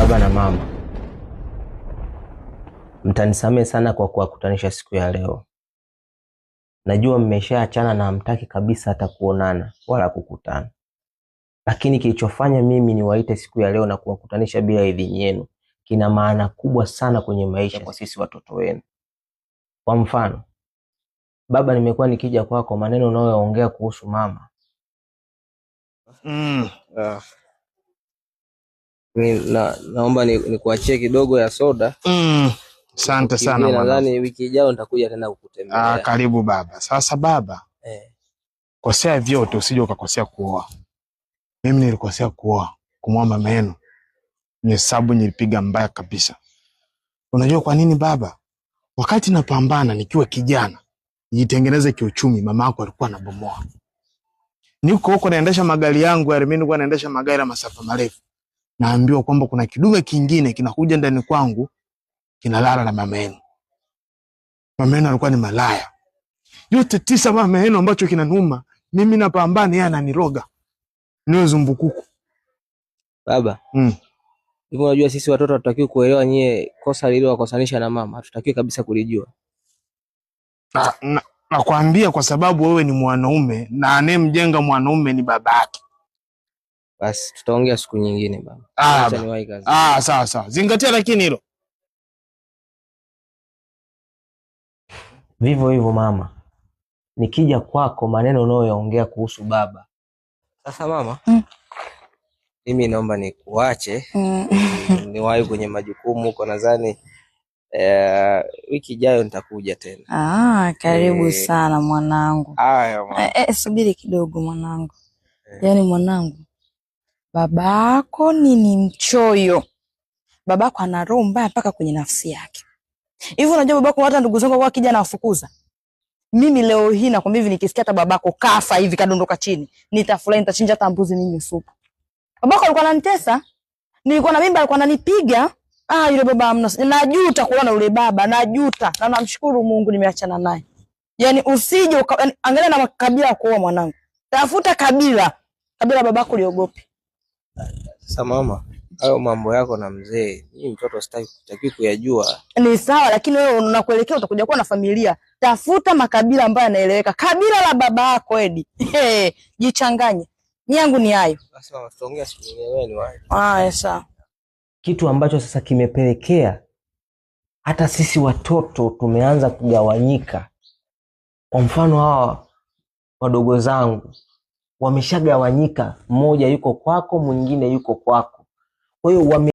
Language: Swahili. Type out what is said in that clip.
Baba na mama, mtanisamehe sana kwa kuwakutanisha siku ya leo. Najua mmeshaachana na hamtaki kabisa hata kuonana wala kukutana, lakini kilichofanya mimi niwaite siku ya leo na kuwakutanisha bila idhini yenu kina maana kubwa sana kwenye maisha kwa sisi watoto wenu. Kwa mfano, baba, nimekuwa nikija kwako, maneno unayoongea kuhusu mama naomba nikuachie kidogo ya soda. Asante sana mwana. Nadhani wiki ijayo nitakuja tena kukutembelea. Karibu baba. Sasa baba, kosea vyote usije ukakosea kuoa. Mimi nilikosea kuoa, kumwoa mama yenu. Ni sababu nilipiga mbaya kabisa. Unajua kwa nini baba? Wakati napambana nikiwa kijana, nijitengeneze kiuchumi, mama yako alikuwa anabomoa. Niko huko naendesha magari yangu, mimi nilikuwa naendesha magari ya masafa marefu. Naambiwa kwamba kuna kidume kingine kinakuja ndani kwangu kinalala na mama yenu. Mama yenu alikuwa ni malaya. Yote tisa mama yenu ambacho kinanuma, mimi napambana yeye ananiroga. Niwe zumbukuku. Baba. Hivi unajua sisi watoto hatutakiwi kuelewa nyie kosa lile wakosanisha na mama. Hatutakiwi kabisa kulijua. Nakwambia kwa sababu wewe ni mwanaume na anemjenga mwanaume ni babake. Basi tutaongea siku nyingine baba. Acha niwahi kazi. Sawa. Zingatia lakini hilo. Vivyo hivyo mama. Nikija kwako maneno unayoongea kuhusu baba. Sasa mama, mimi naomba nikuache. Niwahi kwenye majukumu huko, nadhani wiki ijayo nitakuja tena. Karibu sana mwanangu. Haya mama. Subiri kidogo mwanangu. Yaani mwanangu, babako ni mchoyo. Babako ana roho mbaya mpaka kwenye nafsi yake. Hivi unajua babako hata ndugu zangu kwa kijana afukuza. Mimi leo hii nakwambia hivi, nikisikia hata babako kafa hivi kadondoka chini, nitafurahi, nitachinja hata mbuzi ninywe supu. Babako alikuwa ananitesa. Nilikuwa na mimba, alikuwa ananipiga. Yule baba amna. Najuta kuona yule baba, najuta. Na namshukuru Mungu nimeachana naye. Yaani usije angalia na makabila kuoa mwanangu. Tafuta kabila. Kabila babako liogope. Sasa mama, hayo mambo yako na mzee, mimi mtoto sitaki kuyajua. Ni sawa, lakini wewe unakuelekea utakuja kuwa na familia. Tafuta makabila ambayo yanaeleweka. Kabila la baba yako Edi. Jichanganye. Yangu ni hayo. Basi mama, tutaongea siku nyingine, wewe ni wapi? Sawa. Kitu ambacho sasa kimepelekea hata sisi watoto tumeanza kugawanyika. Kwa mfano hawa wadogo zangu wameshagawanyika, mmoja yuko kwako, mwingine yuko kwako. Kwa hiyo